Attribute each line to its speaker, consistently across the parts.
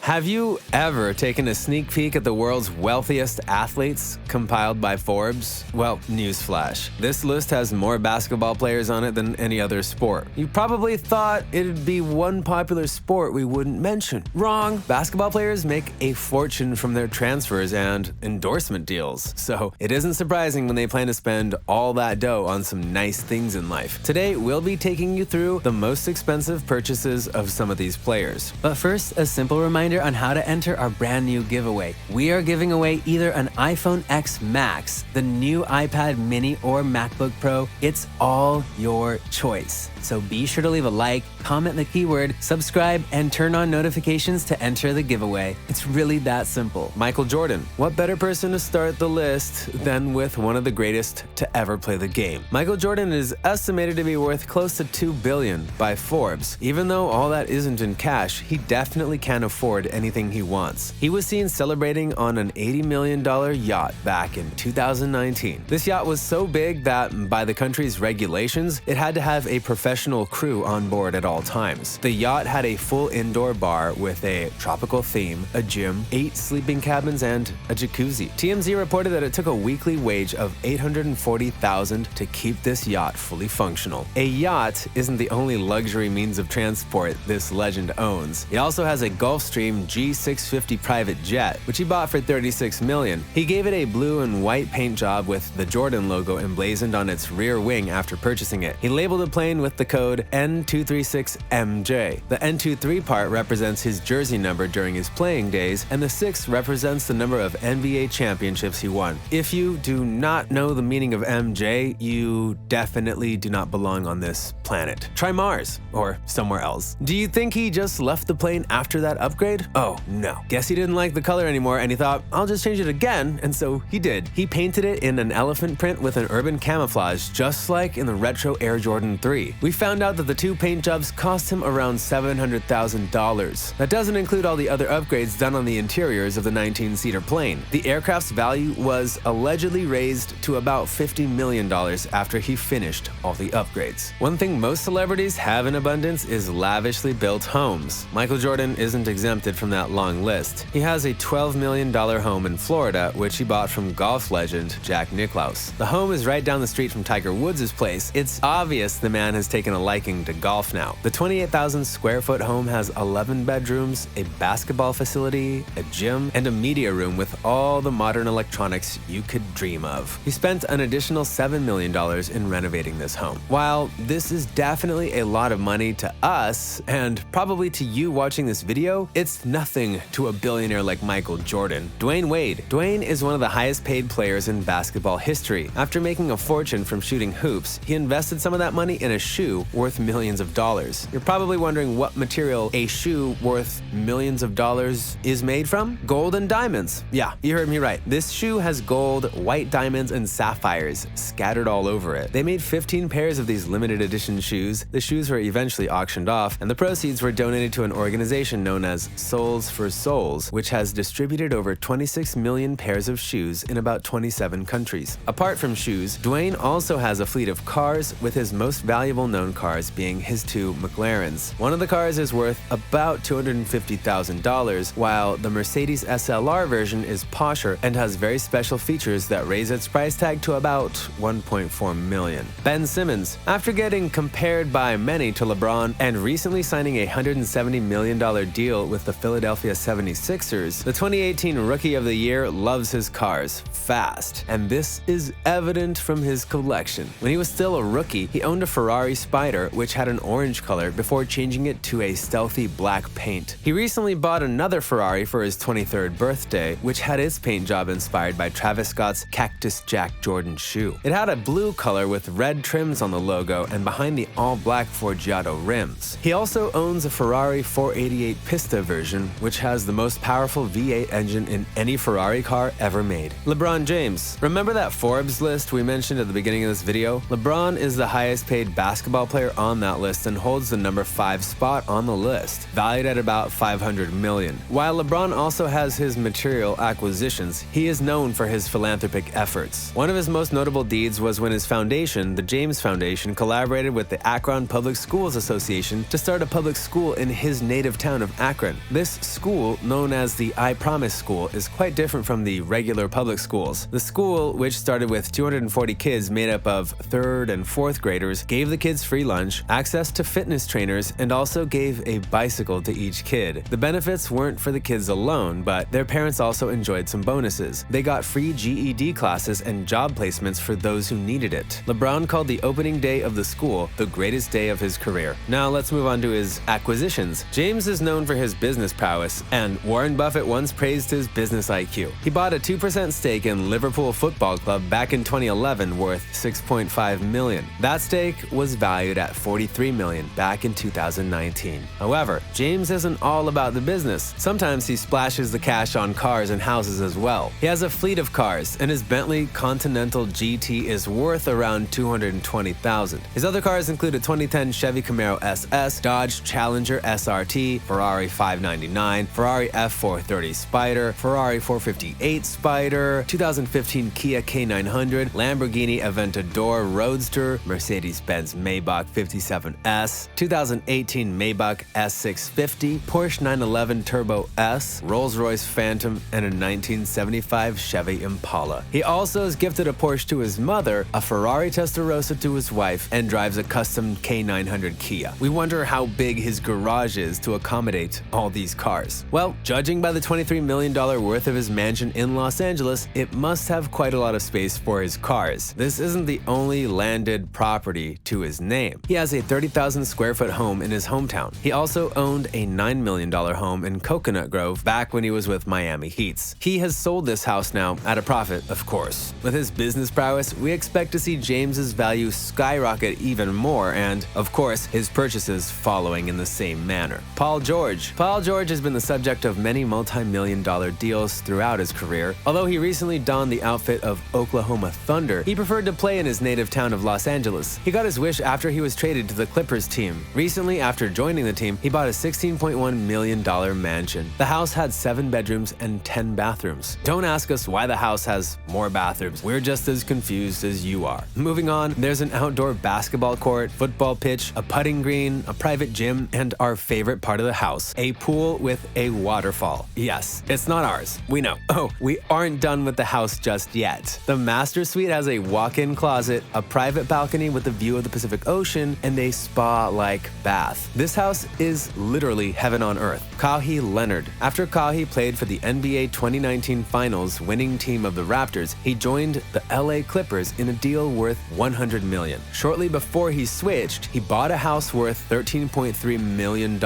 Speaker 1: Have you ever taken a sneak peek at the world's wealthiest athletes compiled by Forbes? Well, newsflash. This list has more basketball players on it than any other sport. You probably thought it'd be one popular sport we wouldn't mention. Wrong. Basketball players make a fortune from their transfers and endorsement deals. So it isn't surprising when they plan to spend all that dough on some nice things in life. Today, we'll be taking you through the most expensive purchases of some of these players.
Speaker 2: But first, a simple reminder on how to enter our brand new giveaway. We are giving away either an iPhone X Max, the new iPad mini, or MacBook Pro. It's all your choice. So be sure to leave a like, comment the keyword, subscribe, and turn on notifications to enter the giveaway. It's really that simple.
Speaker 1: Michael Jordan. What better person to start the list than with one of the greatest to ever play the game? Michael Jordan is estimated to be worth close to $2 billion by Forbes. Even though all that isn't in cash, he definitely can afford anything he wants. He was seen celebrating on an $80 million yacht back in 2019. This yacht was so big that, by the country's regulations, it had to have a professional crew on board at all times. The yacht had a full indoor bar with a tropical theme, a gym, 8 sleeping cabins, and a jacuzzi. TMZ reported that it took a weekly wage of $840,000 to keep this yacht fully functional. A yacht isn't the only luxury means of transport this legend owns. He also has a Gulfstream G650 private jet, which he bought for $36 million. He gave it a blue and white paint job with the Jordan logo emblazoned on its rear wing after purchasing it. He labeled the plane with the code N236MJ. The N23 part represents his jersey number during his playing days, and the 6 represents the number of NBA championships he won. If you do not know the meaning of MJ, you definitely do not belong on this planet. Try Mars, or somewhere else. Do you think he just left the plane after that upgrade? Oh, no. Guess he didn't like the color anymore and he thought, I'll just change it again, and so he did. He painted it in an elephant print with an urban camouflage, just like in the retro Air Jordan 3. We found out that the 2 paint jobs cost him around $700,000. That doesn't include all the other upgrades done on the interiors of the 19-seater plane. The aircraft's value was allegedly raised to about $50 million after he finished all the upgrades. One thing most celebrities have in abundance is lavishly built homes. Michael Jordan isn't exempted from that long list. He has a $12 million home in Florida, which he bought from golf legend Jack Nicklaus. The home is right down the street from Tiger Woods' place. It's obvious the man has taken a liking to golf now. The 28,000 square foot home has 11 bedrooms, a basketball facility, a gym, and a media room with all the modern electronics you could dream of. He spent an additional $7 million in renovating this home. While this is definitely a lot of money to us, and probably to you watching this video, it's nothing to a billionaire like Michael Jordan. Dwayne Wade. Dwayne is one of the highest paid players in basketball history. After making a fortune from shooting hoops, he invested some of that money in a shoe worth millions of dollars. You're probably wondering what material a shoe worth millions of dollars is made from? Gold and diamonds. Yeah, you heard me right. This shoe has gold, white diamonds, and sapphires scattered all over it. They made 15 pairs of these limited edition shoes. The shoes were eventually auctioned off, and the proceeds were donated to an organization known as Souls for Souls, which has distributed over 26 million pairs of shoes in about 27 countries. Apart from shoes, Dwayne also has a fleet of cars, with his most valuable known cars being his 2 McLarens. One of the cars is worth about $250,000, while the Mercedes SLR version is posher and has very special features that raise its price tag to about $1.4 million. Ben Simmons. After getting compared by many to LeBron and recently signing a $170 million deal with the Philadelphia 76ers, the 2018 Rookie of the Year loves his cars fast, and this is evident from his collection. When he was still a rookie, he owned a Ferrari Spider, which had an orange color, before changing it to a stealthy black paint. He recently bought another Ferrari for his 23rd birthday, which had its paint job inspired by Travis Scott's Cactus Jack Jordan shoe. It had a blue color with red trims on the logo and behind the all-black Forgiato rims. He also owns a Ferrari 488 Pista version, which has the most powerful V8 engine in any Ferrari car ever made. LeBron James. Remember that Forbes list we mentioned at the beginning of this video? LeBron is the highest paid basketball player on that list and holds the number 5 spot on the list, valued at about $500 million. While LeBron also has his material acquisitions, he is known for his philanthropic efforts. One of his most notable deeds was when his foundation, the James Foundation, collaborated with the Akron Public Schools Association to start a public school in his native town of Akron. This school, known as the I Promise School, is quite different from the regular public schools. The school, which started with 240 kids made up of 3rd and 4th graders, gave the kids free lunch, access to fitness trainers, and also gave a bicycle to each kid. The benefits weren't for the kids alone, but their parents also enjoyed some bonuses. They got free GED classes and job placements for those who needed it. LeBron called the opening day of the school the greatest day of his career. Now let's move on to his acquisitions. James is known for his business prowess, and Warren Buffett once praised his business IQ. He bought a 2% stake in Liverpool Football Club back in 2011 worth $6.5 million. That stake was valued at $43 million back in 2019. However, James isn't all about the business. Sometimes he splashes the cash on cars and houses as well. He has a fleet of cars, and his Bentley Continental GT is worth around $220,000. His other cars include a 2010 Chevy Camaro SS, Dodge Challenger SRT, Ferrari 599, Ferrari F430 Spider, Ferrari 458 Spider, 2015 Kia K900, Lamborghini Aventador Roadster, Mercedes-Benz Maybach 57S, 2018 Maybach S650, Porsche 911 Turbo S, Rolls-Royce Phantom, and a 1975 Chevy Impala. He also has gifted a Porsche to his mother, a Ferrari Testarossa to his wife, and drives a custom K900 Kia. We wonder how big his garage is to accommodate all these cars. Well, judging by the $23 million worth of his mansion in Los Angeles, it must have quite a lot of space for his cars. This isn't the only landed property to his name. He has a 30,000 square foot home in his hometown. He also owned a $9 million home in Coconut Grove back when he was with Miami Heats. He has sold this house now at a profit, of course. With his business prowess, we expect to see James's value skyrocket even more, and, of course, his purchases following in the same manner. Paul George. Paul George has been the subject of many multi-million-dollar deals throughout his career. Although he recently donned the outfit of Oklahoma Thunder, he preferred to play in his native town of Los Angeles. He got his wish after he was traded to the Clippers team. Recently, after joining the team, he bought a $16.1 million mansion. The house had 7 bedrooms and 10 bathrooms. Don't ask us why the house has more bathrooms. We're just as confused as you are. Moving on, there's an outdoor basketball court, football pitch, a putting green, a private gym, and our favorite part of the house, a pool with a waterfall. Yes, it's not ours. We know. Oh, we aren't done with the house just yet. The master suite has a walk-in closet, a private balcony with a view of the Pacific Ocean, and a spa-like bath. This house is literally heaven on earth. Kawhi Leonard. After Kawhi played for the NBA 2019 Finals winning team of the Raptors, he joined the LA Clippers in a deal worth $100 million. Shortly before he switched, he bought a house worth $13.3 million.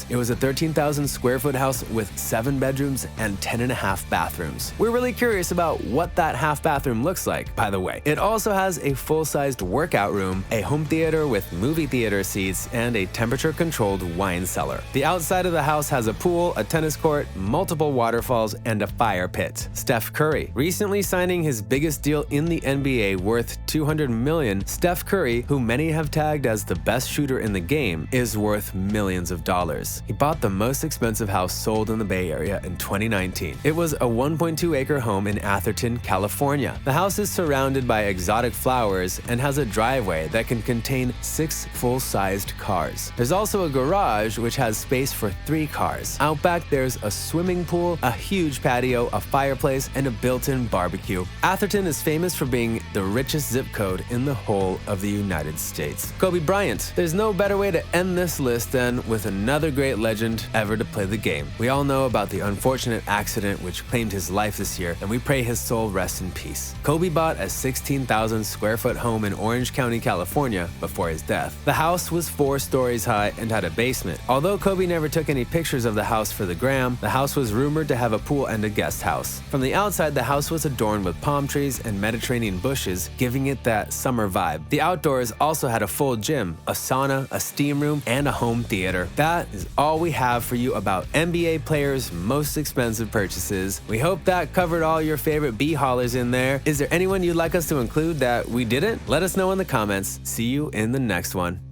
Speaker 1: It was a 13,000 square foot house with 7 bedrooms and 10.5 bathrooms. We're really curious about what that half bathroom looks like, by the way. It also has a full-sized workout room, a home theater with movie theater seats, and a temperature-controlled wine cellar. The outside of the house has a pool, a tennis court, multiple waterfalls, and a fire pit. Steph Curry. Recently signing his biggest deal in the NBA worth $200 million, Steph Curry, who many have tagged as the best shooter in the game, is worth millions of dollars. He bought the most expensive house sold in the Bay Area in 2019. It was a 1.2-acre home in Atherton, California. The house is surrounded by exotic flowers and has a driveway that can contain 6 full-sized cars. There's also a garage which has space for 3 cars. Out back, there's a swimming pool, a huge patio, a fireplace, and a built-in barbecue. Atherton is famous for being the richest zip code in the whole of the United States. Kobe Bryant. There's no better way to end this list than with another great legend ever to play the game. We all know about the unfortunate accident which claimed his life this year, and we pray his soul rest in peace. Kobe bought a 16,000 square foot home in Orange County, California before his death. The house was 4 stories high and had a basement. Although Kobe never took any pictures of the house for the gram, the house was rumored to have a pool and a guest house. From the outside, the house was adorned with palm trees and Mediterranean bushes, giving it that summer vibe. The outdoors also had a full gym, a sauna, a steam room, and a home theater. That is all we have for you about NBA players' most expensive purchases. We hope that covered all your favorite B-haulers in there. Is there anyone you'd like us to include that we didn't? Let us know in the comments. See you in the next one.